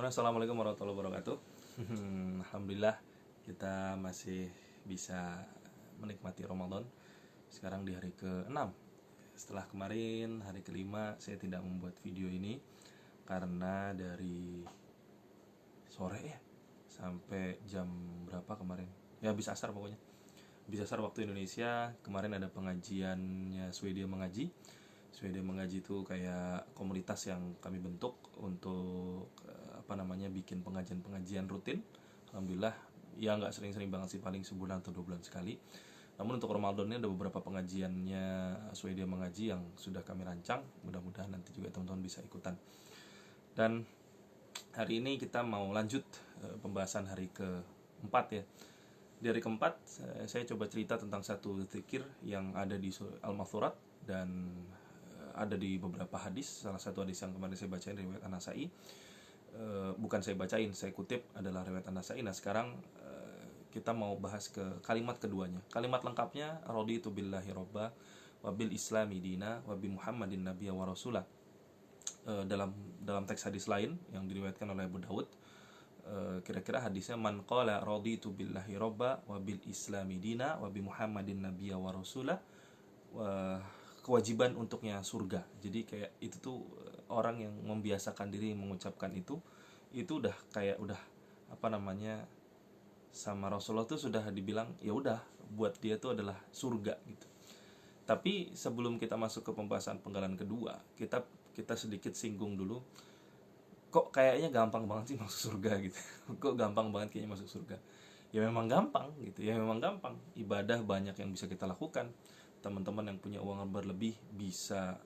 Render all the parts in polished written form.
Bismillahirrahmanirrahim. Assalamualaikum warahmatullahi wabarakatuh. Alhamdulillah kita masih bisa menikmati Ramadan. Sekarang di hari ke-6. Setelah kemarin hari ke-5 saya tidak membuat video ini karena dari sore ya sampai jam berapa kemarin? Ya habis asar pokoknya. Habis asar waktu Indonesia. Kemarin ada pengajiannya Swedia Mengaji. Swedia Mengaji itu kayak komunitas yang kami bentuk untuk bikin pengajian-pengajian rutin. Alhamdulillah ya nggak sering-sering banget sih, paling sebulan atau 2 bulan sekali. Namun untuk Ramadan ini ada beberapa pengajiannya Swedia Mengaji yang sudah kami rancang. Mudah-mudahan nanti juga teman-teman bisa ikutan. Dan hari ini kita mau lanjut pembahasan hari ke-4 ya. Di hari ke-4 saya coba cerita tentang satu zikir yang ada di Al-Mathurat dan ada di beberapa hadis. Salah satu hadis yang kemarin saya bacain riwayat An-Nasa'i, bukan saya bacain, saya kutip, adalah riwayat An-Nasa'i. Nah sekarang kita mau bahas ke kalimat keduanya. Kalimat lengkapnya raditu billahi robba wa bil islami dina wa bi muhammadin nabiyya wa rasulah. Dalam teks hadis lain yang diriwayatkan oleh Abu Dawud, kira-kira hadisnya man qala raditu billahi robba wa bil islami dina wa bi muhammadin nabiyya wa rasulah, kewajiban untuknya surga. Jadi kayak itu tuh orang yang membiasakan diri mengucapkan itu udah kayak sama Rasulullah tuh sudah dibilang ya udah buat dia tuh adalah surga gitu. Tapi sebelum kita masuk ke pembahasan penggalan kedua, kita sedikit singgung dulu. Kok kayaknya gampang banget sih masuk surga gitu. Kok gampang banget kayaknya masuk surga. Ya memang gampang gitu. Ya memang gampang. Ibadah banyak yang bisa kita lakukan. Teman-teman yang punya uang berlebih bisa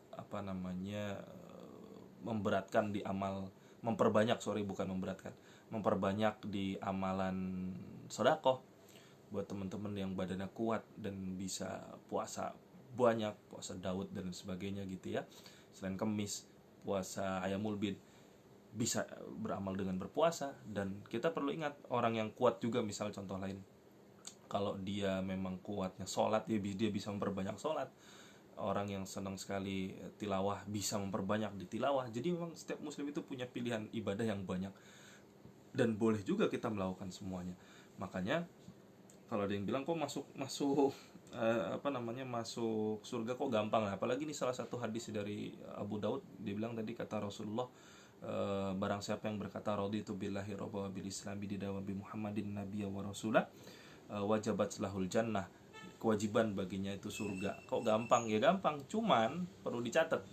memberatkan di amal, memperbanyak di amalan sedekah. Buat teman-teman yang badannya kuat dan bisa puasa banyak, puasa Daud dan sebagainya gitu ya. Selain Kemis, puasa Ayamul Bid, bisa beramal dengan berpuasa. Dan kita perlu ingat, orang yang kuat juga, misal contoh lain, kalau dia memang kuatnya sholat, dia bisa memperbanyak sholat. Orang yang senang sekali tilawah bisa memperbanyak di tilawah. Jadi memang setiap muslim itu punya pilihan ibadah yang banyak dan boleh juga kita melakukan semuanya. Makanya kalau ada yang bilang kok masuk surga kok gampang, apalagi ini salah satu hadis dari Abu Daud. Dia bilang tadi, kata Rasulullah, barang siapa yang berkata raditu billahi robba wa bil islami dina wa bi muhammadin nabiyya wa rasulah, wajabat lahul jannah, kewajiban baginya itu surga. Kok gampang? Ya gampang, cuman perlu dicatat.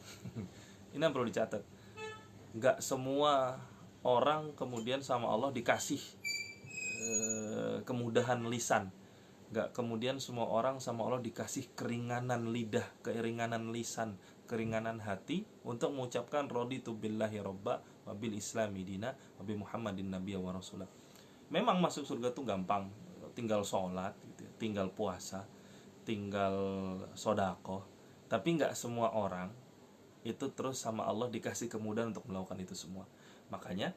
Ini yang perlu dicatat. Nggak semua orang kemudian sama Allah dikasih kemudahan lisan. Nggak kemudian semua orang sama Allah dikasih keringanan lidah, keringanan lisan, keringanan hati untuk mengucapkan raditu billahi robba wa bil islami dina wa bi muhammadin nabiyya wa rasulah. Memang masuk surga tuh gampang, tinggal sholat gitu, tinggal puasa, tinggal sodako. Tapi nggak semua orang itu terus sama Allah dikasih kemudahan untuk melakukan itu semua. Makanya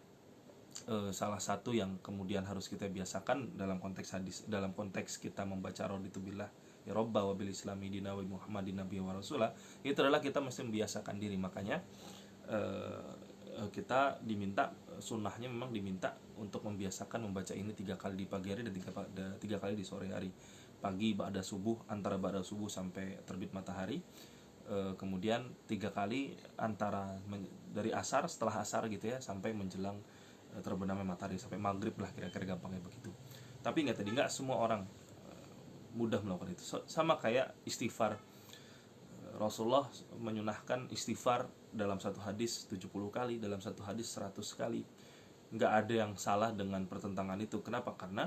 salah satu yang kemudian harus kita biasakan dalam konteks hadis, dalam konteks kita membaca raditu billah ya robba wa bil islami dina wa muhammadin nabiyya wa rasulah, itu adalah kita mesti membiasakan diri. Makanya kita diminta, sunnahnya memang diminta untuk membiasakan membaca ini 3 kali di pagi hari dan 3 kali di sore hari. Pagi ba'da subuh, antara ba'da subuh sampai terbit matahari, kemudian 3 kali antara dari asar, setelah asar gitu ya, sampai menjelang terbenamnya matahari, sampai maghrib lah, kira-kira gampangnya begitu. Tapi ingat tadi, nggak semua orang mudah melakukan itu. Sama kayak istighfar. Rasulullah menyunahkan istighfar dalam satu hadis 70 kali, dalam satu hadis 100 kali. Nggak ada yang salah dengan pertentangan itu. Kenapa? Karena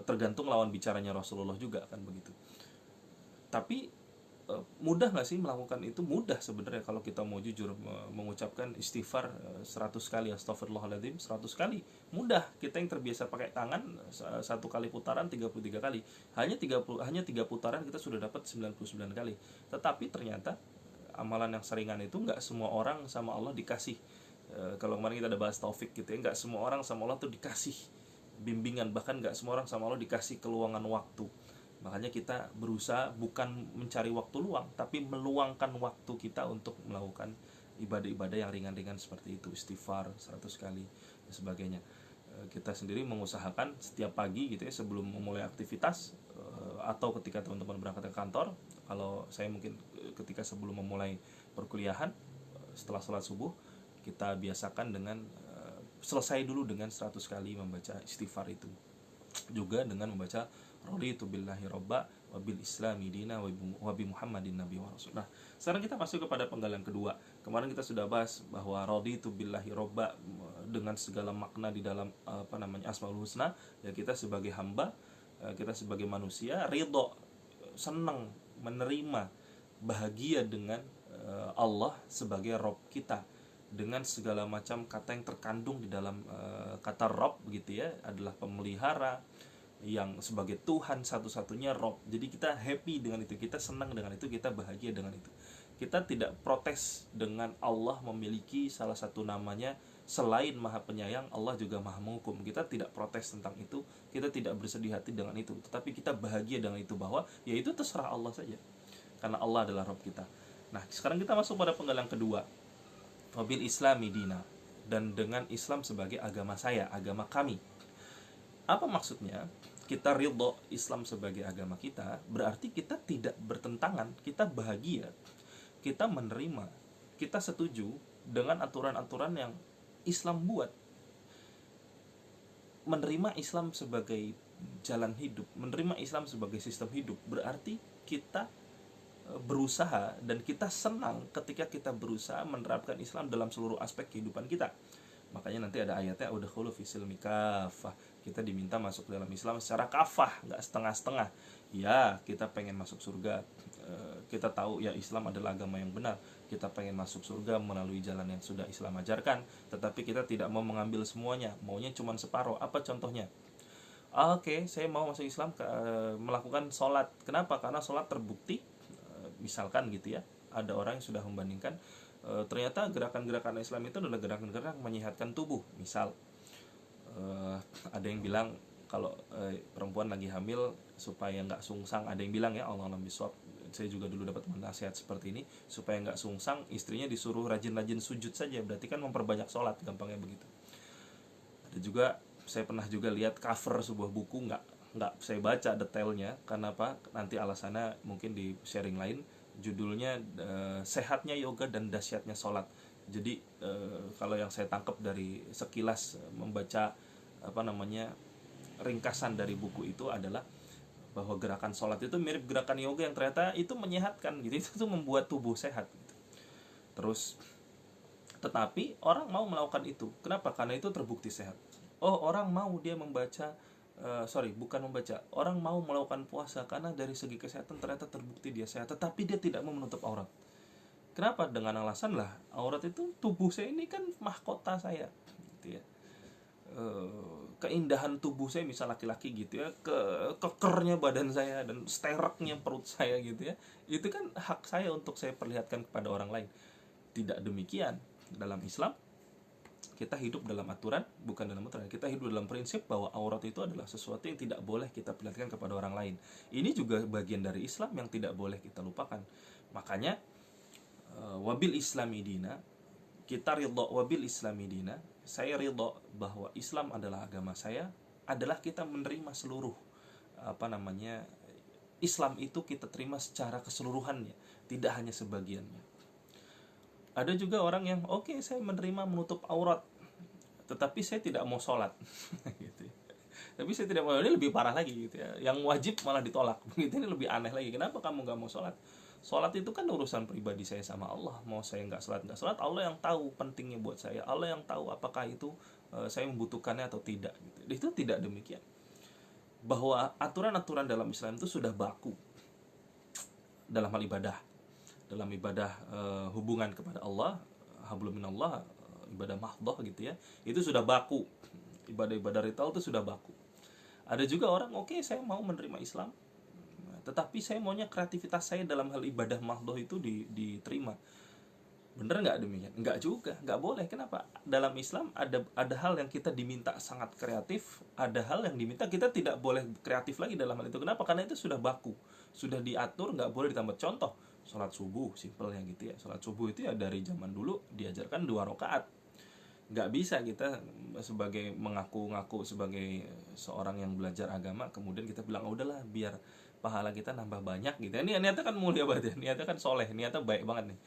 tergantung lawan bicaranya Rasulullah juga kan begitu. Tapi mudah nggak sih melakukan itu? Mudah sebenarnya kalau kita mau jujur. Mengucapkan istighfar 100 kali, astagfirullahaladzim 100 kali, mudah. Kita yang terbiasa pakai tangan, 1 kali putaran 33 kali, hanya 3 putaran kita sudah dapat 99 kali. Tetapi ternyata amalan yang seringan itu nggak semua orang sama Allah dikasih. Kalau kemarin kita ada bahas taufik gitu ya, nggak semua orang sama Allah tuh dikasih bimbingan, bahkan nggak semua orang sama Allah dikasih keluangan waktu. Makanya kita berusaha bukan mencari waktu luang, tapi meluangkan waktu kita untuk melakukan ibadah-ibadah yang ringan-ringan seperti itu, istighfar 100 kali dan sebagainya. Kita sendiri mengusahakan setiap pagi gitu ya, sebelum memulai aktivitas atau ketika teman-teman berangkat ke kantor. Kalau saya mungkin ketika sebelum memulai perkuliahan, setelah sholat subuh, kita biasakan dengan selesai dulu dengan 100 kali membaca istighfar itu, juga dengan membaca raditu billahi robba wabil islami dina wabi muhammadin nabi wa rasul. Nah, sekarang kita masuk kepada penggalan kedua. Kemarin kita sudah bahas bahwa raditu billahi robba dengan segala makna di dalam asmaul husna, ya kita sebagai hamba, kita sebagai manusia ridho, senang, menerima, bahagia dengan Allah sebagai Rob kita, dengan segala macam kata yang terkandung di dalam kata Rob begitu ya, adalah pemelihara yang sebagai Tuhan satu-satunya Rob. Jadi kita happy dengan itu, kita senang dengan itu, kita bahagia dengan itu. Kita tidak protes dengan Allah memiliki salah satu namanya selain Maha Penyayang, Allah juga Maha Menghukum. Kita tidak protes tentang itu, kita tidak bersedih hati dengan itu, tetapi kita bahagia dengan itu, bahwa ya itu terserah Allah saja, karena Allah adalah Rob kita. Nah, sekarang kita masuk pada penggalan kedua, wabil islami dina, dan dengan Islam sebagai agama saya, agama kami. Apa maksudnya? Kita ridho Islam sebagai agama kita, berarti kita tidak bertentangan, kita bahagia, kita menerima, kita setuju dengan aturan-aturan yang Islam buat. Menerima Islam sebagai jalan hidup, menerima Islam sebagai sistem hidup, berarti kita berusaha dan kita senang ketika kita berusaha menerapkan Islam dalam seluruh aspek kehidupan kita. Makanya nanti ada ayatnya udkhulu fi silmi kafah. Kita diminta masuk dalam Islam secara kafah, nggak setengah-setengah. Ya, kita pengen masuk surga. Kita tahu ya Islam adalah agama yang benar. Kita pengen masuk surga melalui jalan yang sudah Islam ajarkan, tetapi kita tidak mau mengambil semuanya, maunya cuma separuh. Apa contohnya? Oke, saya mau masuk Islam, melakukan sholat. Kenapa? Karena sholat terbukti, misalkan gitu ya, ada orang yang sudah membandingkan ternyata gerakan-gerakan Islam itu adalah gerakan-gerakan menyehatkan tubuh. Misal ada yang bilang kalau perempuan lagi hamil supaya nggak sungsang, ada yang bilang ya, Allah alam bisawab, saya juga dulu dapat nasihat seperti ini, supaya nggak sungsang istrinya disuruh rajin-rajin sujud saja, berarti kan memperbanyak sholat, gampangnya begitu. Ada juga, saya pernah juga lihat cover sebuah buku, nggak saya baca detailnya, karena apa, nanti alasannya mungkin di sharing lain. Judulnya sehatnya yoga dan dahsyatnya sholat. Jadi kalau yang saya tangkap dari sekilas membaca ringkasan dari buku itu adalah bahwa gerakan sholat itu mirip gerakan yoga yang ternyata itu menyehatkan gitu, itu membuat tubuh sehat gitu. Terus tetapi orang mau melakukan itu, kenapa? Karena itu terbukti sehat. Orang mau dia membaca orang mau melakukan puasa karena dari segi kesehatan ternyata terbukti dia sehat, tetapi dia tidak mau menutup aurat. Kenapa? Dengan alasan lah, aurat itu tubuh saya ini kan mahkota saya gitu ya. Keindahan tubuh saya, misal laki-laki gitu ya, kekernya badan saya dan stereknya perut saya gitu ya, itu kan hak saya untuk saya perlihatkan kepada orang lain. Tidak demikian dalam Islam. Kita hidup dalam aturan, bukan dalam aturan. Kita hidup dalam prinsip bahwa aurat itu adalah sesuatu yang tidak boleh kita perlihatkan kepada orang lain. Ini juga bagian dari Islam yang tidak boleh kita lupakan. Makanya wabil islami dina, kita ridho wabil islami dina, saya ridho bahwa Islam adalah agama saya, adalah kita menerima seluruh Islam itu kita terima secara keseluruhannya, tidak hanya sebagiannya. Ada juga orang yang saya menerima menutup aurat, tetapi saya tidak mau sholat gitu. Tapi saya tidak mau, ini lebih parah lagi gitu ya. Yang wajib malah ditolak. Begitu, ini lebih aneh lagi. Kenapa kamu gak mau sholat? Sholat itu kan urusan pribadi saya sama Allah. Mau saya nggak sholat, Allah yang tahu pentingnya buat saya. Allah yang tahu apakah itu saya membutuhkannya atau tidak gitu. Itu tidak demikian. Bahwa aturan-aturan dalam Islam itu sudah baku dalam hal ibadah. Dalam ibadah hubungan kepada Allah, hablum minallah, ibadah mahdhah gitu ya, itu sudah baku. Ibadah-ibadah ritual itu sudah baku. Ada juga orang, saya mau menerima Islam, tetapi saya maunya kreativitas saya dalam hal ibadah mahdhah itu diterima. Bener nggak demikian? Nggak juga, nggak boleh. Kenapa? Dalam Islam ada hal yang kita diminta sangat kreatif, ada hal yang diminta kita tidak boleh kreatif lagi dalam hal itu. Kenapa? Karena itu sudah baku, sudah diatur, nggak boleh ditambah. Contoh, sholat subuh, simpelnya gitu ya. Sholat subuh itu ya dari zaman dulu diajarkan 2 rakaat. Nggak bisa kita sebagai mengaku-ngaku sebagai seorang yang belajar agama kemudian kita bilang udahlah biar pahala kita nambah banyak gitu. Ini niatnya kan mulia banget ya, niatnya kan soleh, niatnya baik banget nih.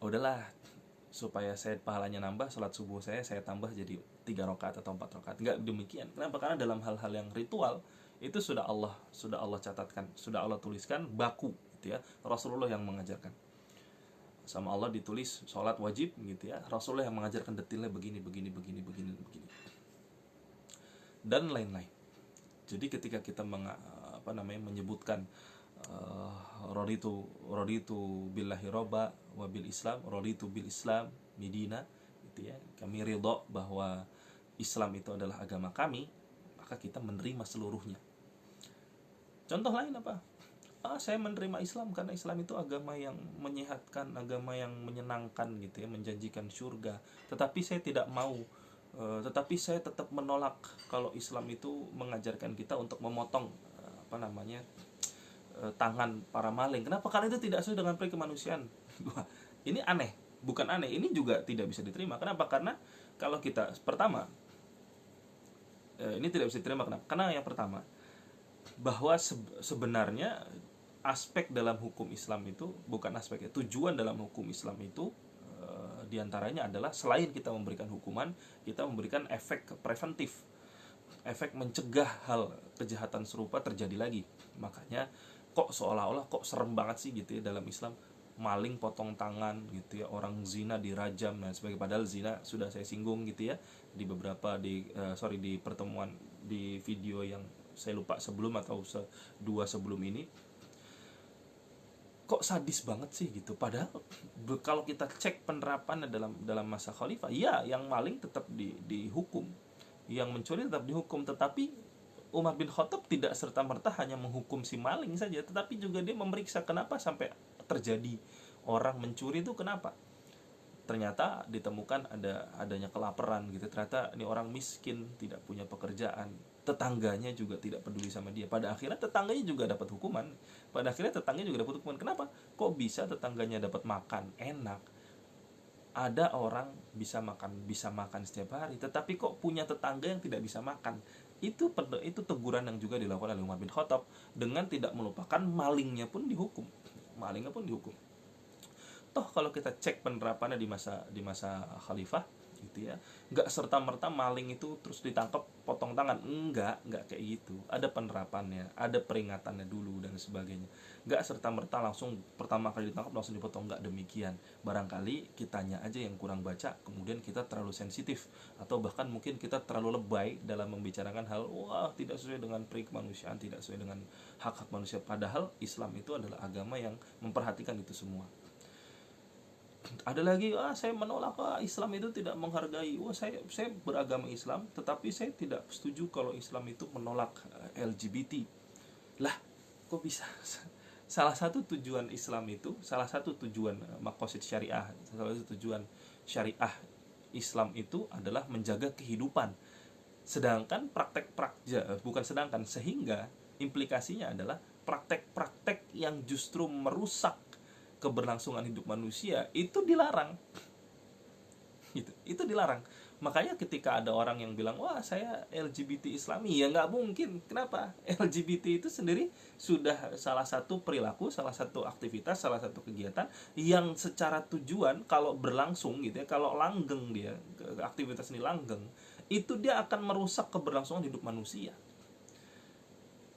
Udahlah supaya saya pahalanya nambah, sholat subuh saya tambah jadi 3 rakaat atau 4 rakaat. Nggak demikian. Kenapa? Karena dalam hal-hal yang ritual itu sudah Allah catatkan, sudah Allah tuliskan baku gitu ya. Rasulullah yang mengajarkan. Sama Allah ditulis sholat wajib gitu ya. Rasulullah yang mengajarkan detailnya begini dan lain-lain. Jadi ketika kita menyebutkan raditu billahi robba wa bil islam, raditu bil islam midina gitu ya, kami ridho bahwa Islam itu adalah agama kami, maka kita menerima seluruhnya. Contoh lain apa? Saya menerima Islam karena Islam itu agama yang menyehatkan, agama yang menyenangkan gitu ya, menjanjikan surga. Tetapi saya tidak mau, tetapi saya tetap menolak kalau Islam itu mengajarkan kita untuk memotong tangan para maling. Kenapa? Karena itu tidak sesuai dengan prinsip kemanusiaan. Ini aneh, bukan aneh, ini juga tidak bisa diterima. Kenapa? Karena kalau kita pertama, ini tidak bisa diterima. Kenapa? Karena yang pertama, bahwa sebenarnya aspek dalam hukum Islam itu bukan aspeknya. Tujuan dalam hukum Islam itu diantaranya adalah selain kita memberikan hukuman, kita memberikan efek preventif, efek mencegah hal kejahatan serupa terjadi lagi. Makanya kok seolah-olah kok serem banget sih gitu ya dalam Islam, maling potong tangan gitu ya, orang zina dirajam dan sebagainya. Padahal zina sudah saya singgung gitu ya di beberapa di pertemuan di video yang saya lupa sebelum atau dua sebelum ini. Kok sadis banget sih gitu. Padahal kalau kita cek penerapannya dalam masa khalifah, ya yang maling tetap dihukum, yang mencuri tetap dihukum, tetapi Umar bin Khattab tidak serta-merta hanya menghukum si maling saja, tetapi juga dia memeriksa kenapa sampai terjadi orang mencuri itu kenapa. Ternyata ditemukan adanya kelaparan gitu. Ternyata ini orang miskin, tidak punya pekerjaan. Tetangganya juga tidak peduli sama dia. Pada akhirnya tetangganya juga dapat hukuman. Kenapa? Kok bisa tetangganya dapat makan enak? Ada orang bisa makan setiap hari, tetapi kok punya tetangga yang tidak bisa makan. Itu teguran yang juga dilakukan oleh Umar bin Khattab, dengan tidak melupakan malingnya pun dihukum. Toh kalau kita cek penerapannya di masa khalifah gitu ya, nggak serta merta maling itu terus ditangkap potong tangan, enggak kayak gitu. Ada penerapannya, ada peringatannya dulu dan sebagainya. Nggak serta merta langsung pertama kali ditangkap langsung dipotong, nggak demikian. Barangkali kitanya aja yang kurang baca, kemudian kita terlalu sensitif, atau bahkan mungkin kita terlalu lebay dalam membicarakan hal tidak sesuai dengan prinsip kemanusiaan, tidak sesuai dengan hak manusia. Padahal Islam itu adalah agama yang memperhatikan itu semua. Ada lagi, saya menolak, Islam itu tidak menghargai. Saya beragama Islam, tetapi saya tidak setuju kalau Islam itu menolak LGBT. Lah, kok bisa? Salah satu tujuan Islam itu, salah satu tujuan maqasid syariah, salah satu tujuan syariah Islam itu adalah menjaga kehidupan. Sehingga implikasinya adalah praktek-praktek yang justru merusak keberlangsungan hidup manusia itu dilarang. Itu dilarang. Makanya ketika ada orang yang bilang, saya LGBT Islami, ya nggak mungkin. Kenapa? LGBT itu sendiri sudah salah satu perilaku, salah satu aktivitas, salah satu kegiatan yang secara tujuan kalau berlangsung gitu ya, kalau langgeng dia, aktivitas ini langgeng, itu dia akan merusak keberlangsungan hidup manusia.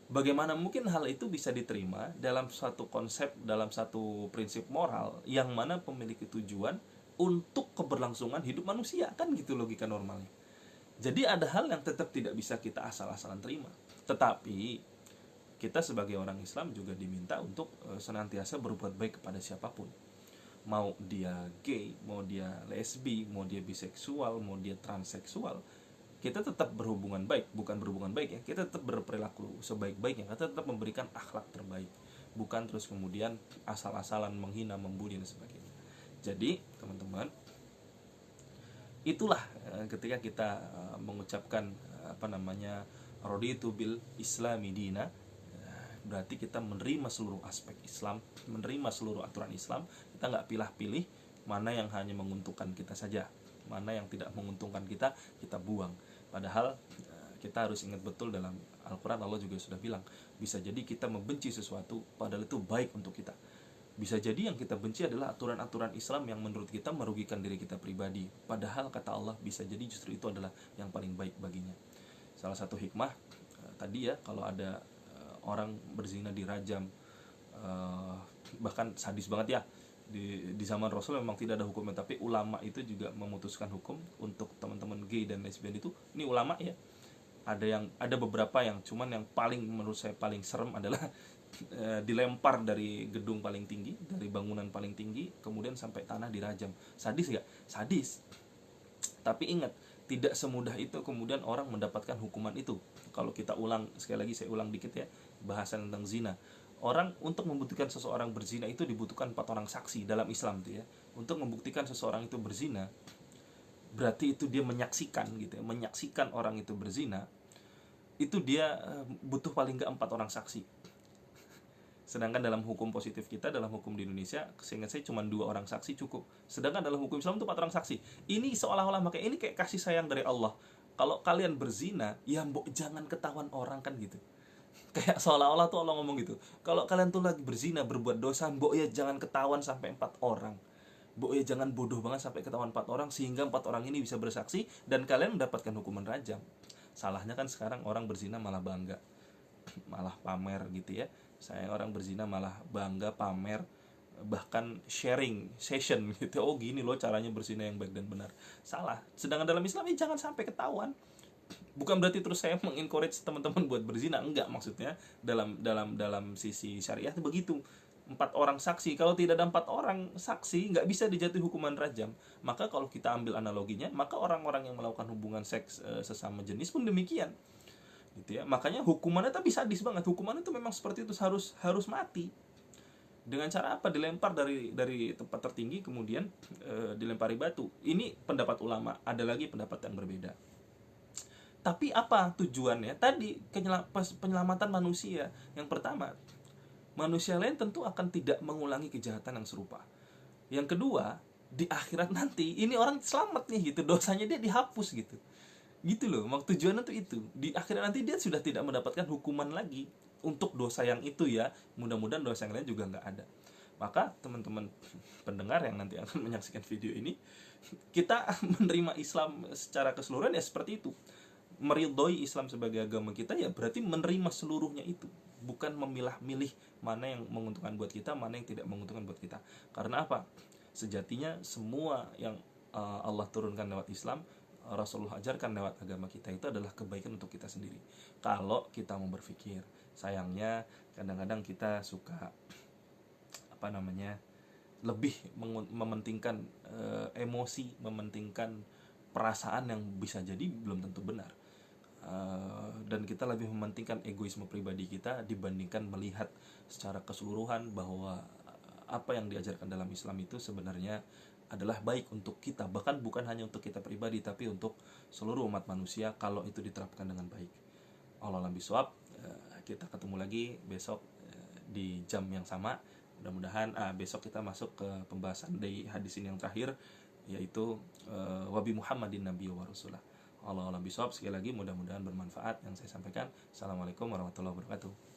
Bagaimana mungkin hal itu bisa diterima dalam satu konsep, dalam satu prinsip moral yang mana memiliki tujuan untuk keberlangsungan hidup manusia, kan gitu logika normalnya. Jadi ada hal yang tetap tidak bisa kita asal-asalan terima. Tetapi kita sebagai orang Islam juga diminta untuk senantiasa berbuat baik kepada siapapun. Mau dia gay, mau dia lesbi, mau dia biseksual, mau dia transseksual, kita tetap berhubungan baik, bukan berhubungan baik ya, kita tetap berperilaku sebaik-baiknya, kita tetap memberikan akhlak terbaik, bukan terus kemudian asal-asalan menghina, membuli dan sebagainya. Jadi teman-teman, itulah ketika kita mengucapkan raditu bil islami dina, berarti kita menerima seluruh aspek Islam, menerima seluruh aturan Islam. Kita nggak pilih-pilih mana yang hanya menguntungkan kita saja, mana yang tidak menguntungkan kita buang. Padahal kita harus ingat betul, dalam Al-Quran Allah juga sudah bilang, bisa jadi kita membenci sesuatu padahal itu baik untuk kita. Bisa jadi yang kita benci adalah aturan-aturan Islam yang menurut kita merugikan diri kita pribadi, padahal kata Allah bisa jadi justru itu adalah yang paling baik baginya. Salah satu hikmah tadi ya, kalau ada orang berzina dirajam, bahkan sadis banget ya, di zaman Rasul memang tidak ada hukumnya, tapi ulama itu juga memutuskan hukum untuk teman-teman gay dan lesbian itu. Ini ulama ya, ada beberapa yang cuman yang paling menurut saya paling serem adalah dilempar dari gedung paling tinggi, dari bangunan paling tinggi, kemudian sampai tanah dirajam. Sadis gak? Sadis. Tapi ingat, tidak semudah itu kemudian orang mendapatkan hukuman itu. Kalau kita ulang, sekali lagi saya ulang dikit ya, bahasan tentang zina. Orang untuk membuktikan seseorang berzina itu dibutuhkan 4 orang saksi dalam Islam tuh ya. Untuk membuktikan seseorang itu berzina, berarti itu dia menyaksikan gitu ya, menyaksikan orang itu berzina, itu dia butuh paling nggak 4 orang saksi. Sedangkan dalam hukum positif kita, dalam hukum di Indonesia, seingat saya cuma 2 orang saksi cukup. Sedangkan dalam hukum Islam itu 4 orang saksi. Ini seolah-olah, makanya ini kayak kasih sayang dari Allah. Kalau kalian berzina, ya mbok jangan ketahuan orang kan gitu. Kayak seolah-olah tuh Allah ngomong gitu. Kalau kalian tuh lagi berzina, berbuat dosa, mbok ya jangan ketahuan sampai 4 orang. Mbok ya jangan bodoh banget sampai ketahuan 4 orang, sehingga 4 orang ini bisa bersaksi dan kalian mendapatkan hukuman rajam. Salahnya kan sekarang orang berzina malah bangga, malah pamer gitu ya. Saya orang berzina malah bangga, pamer, bahkan sharing session gitu. Oh gini loh caranya berzina yang baik dan benar. Salah. Sedangkan dalam Islam ini jangan sampai ketahuan. Bukan berarti terus saya mengencourage teman-teman buat berzina, enggak, maksudnya dalam sisi syariah itu begitu. 4 orang saksi, kalau tidak ada 4 orang saksi nggak bisa dijatuhi hukuman rajam. Maka kalau kita ambil analoginya, maka orang-orang yang melakukan hubungan seks sesama jenis pun demikian gitu ya. Makanya hukumannya tapi sadis banget. Hukumannya itu memang seperti itu, harus mati. Dengan cara apa? Dilempar dari tempat tertinggi, kemudian dilempari batu. Ini pendapat ulama, ada lagi pendapat yang berbeda. Tapi apa tujuannya? Tadi penyelamatan manusia. Yang pertama, manusia lain tentu akan tidak mengulangi kejahatan yang serupa. Yang kedua, di akhirat nanti ini orang selamat nih gitu, dosanya dia dihapus gitu. Gitu loh, tujuannya tuh itu. Di akhirat nanti dia sudah tidak mendapatkan hukuman lagi untuk dosa yang itu ya. Mudah-mudahan dosa yang lain juga nggak ada. Maka teman-teman pendengar yang nanti akan menyaksikan video ini, kita menerima Islam secara keseluruhan ya seperti itu. Meridhoi Islam sebagai agama kita ya berarti menerima seluruhnya itu, bukan memilah-milih mana yang menguntungkan buat kita, mana yang tidak menguntungkan buat kita. Karena apa? Sejatinya semua yang Allah turunkan lewat Islam, Rasulullah ajarkan lewat agama kita, itu adalah kebaikan untuk kita sendiri. Kalau kita mau berpikir, sayangnya kadang-kadang kita suka lebih mementingkan emosi, mementingkan perasaan yang bisa jadi belum tentu benar. Dan kita lebih mementingkan egoisme pribadi kita dibandingkan melihat secara keseluruhan bahwa apa yang diajarkan dalam Islam itu sebenarnya adalah baik untuk kita, bahkan bukan hanya untuk kita pribadi tapi untuk seluruh umat manusia kalau itu diterapkan dengan baik. Wallahu a'lam bishawab. Kita ketemu lagi besok di jam yang sama. Mudah-mudahan besok kita masuk ke pembahasan dari hadis ini yang terakhir, yaitu wabi Muhammadin Nabi wa Rasulah. Wallahu a'lam bishawab. Sekali lagi mudah-mudahan bermanfaat yang saya sampaikan. Assalamualaikum warahmatullahi wabarakatuh.